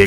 1۔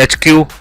HQ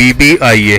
BBIA،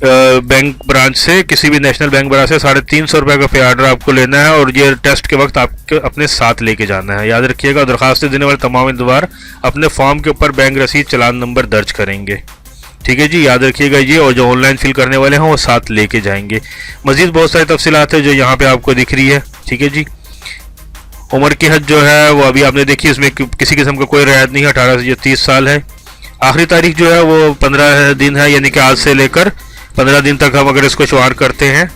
bank branch से, किसी भी नेशनल बैंक ब्रांच से 350 रुपये का पे आर्डर आपको लेना है और ये टेस्ट के वक्त आपके अपने साथ लेके जाना है। याद रखिएगा, दरखास्त देने वाले तमाम उम्मीदवार अपने फॉर्म के ऊपर बैंक रसीद चालान नंबर दर्ज करेंगे। ठीक है जी, याद रखिएगा ये, और जो ऑनलाइन फिल करने वाले हैं वो साथ लेके जाएंगे। मजीद बहुत सारी तफसीलात है जो यहाँ पे आपको दिख रही है। ठीक है जी, उम्र की हद जो है वो अभी आपने देखी, इसमें किसी किस्म का कोई रियायत नहीं है, 18 से 30 साल है। आखिरी तारीख जो है वो 15 दिन है, यानी कि आज से लेकर 15 दिन तक हम अगर इसको शुमार करते हैं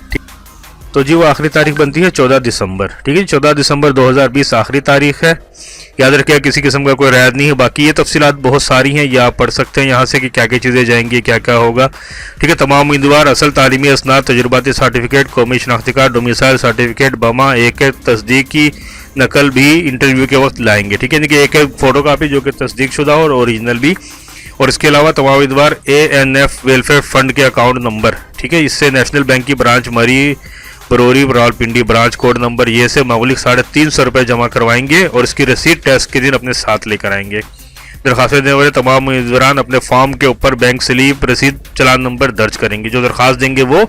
तो जी वो आखिरी तारीख बनती है 14 दिसंबर। ठीक है, 14 दिसंबर 2020 आखिरी तारीख है। याद रखिएगा, किसी किस्म का कोई रियायत नहीं है। बाकी ये तफसीलात बहुत सारी हैं, ये आप पढ़ सकते हैं यहाँ से कि क्या क्या चीज़ें जाएंगी, क्या क्या होगा। ठीक है, तमाम उम्मीदवार असल तालीमी असनाद, तजुर्बाती सर्टिफिकेट, कौमी शनाख्ती कार्ड, डोमिसाइल सर्टिफिकेट, बमा, एक तस्दीक की नकल भी इंटरव्यू के वक्त लाएंगे। ठीक है, यानी कि एक फ़ोटो कापी जो कि तस्दीक शुदा और ओरिजिनल भी, और इसके अलावा तमाम उम्मीदवार ANF वेलफेयर फंड के अकाउंट नंबर, ठीक है, इससे नेशनल बैंक की ब्रांच मरी Barauri Rawalpindi branch code number ये से मौलिक 350 रुपये जमा करवाएंगे और इसकी रसीद टेस्ट के दिन अपने साथ लेकर आएंगे। दरखास्त देने वाले तमाम उम्मीदवार अपने फॉर्म के ऊपर बैंक स्लिप, रसीद, चालान नंबर दर्ज करेंगे। जो दरखास्त देंगे वो,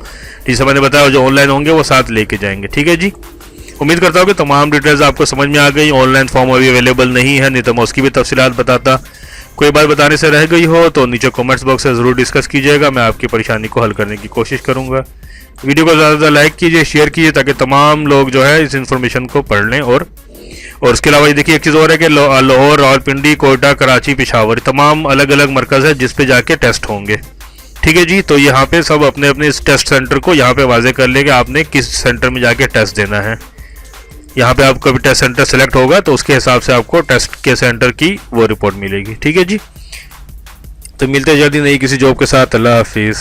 जैसे मैंने बताया, जो ऑनलाइन होंगे वो साथ लेके जाएंगे। ठीक है जी, उम्मीद करता हूँ कि तमाम डिटेल्स आपको समझ में आ गई। ऑनलाइन फॉर्म अभी अवेलेबल नहीं है, नहीं तो मैं उसकी भी तफसीलात बताता। कोई बात बताने से रह गई हो तो नीचे कमेंट्स बॉक्स से ज़रूर डिस्कस कीजिएगा, मैं आपकी परेशानी को हल करने की कोशिश करूँगा। वीडियो को ज़्यादा लाइक कीजिए, शेयर कीजिए, ताकि तमाम लोग जो है इस इन्फॉर्मेशन को पढ़ लें। और उसके अलावा ये देखिए, एक चीज़ और है कि लाहौर, रावलपिंडी, कोयटा, कराची, पेशावर, तमाम अलग अलग मरकज़ है जिस पे जाके टेस्ट होंगे। ठीक है जी, तो यहाँ पे सब अपने अपने इस टेस्ट सेंटर को यहाँ पे वाज़े कर लेंगे आपने किस सेंटर में जाके टेस्ट देना है। यहाँ पे आपका भी टेस्ट सेंटर सेलेक्ट होगा तो उसके हिसाब से आपको टेस्ट के सेंटर की वो रिपोर्ट मिलेगी। ठीक है जी, तो मिलते हैं जल्दी नई किसी जॉब के साथ। अल्लाह हाफिज़।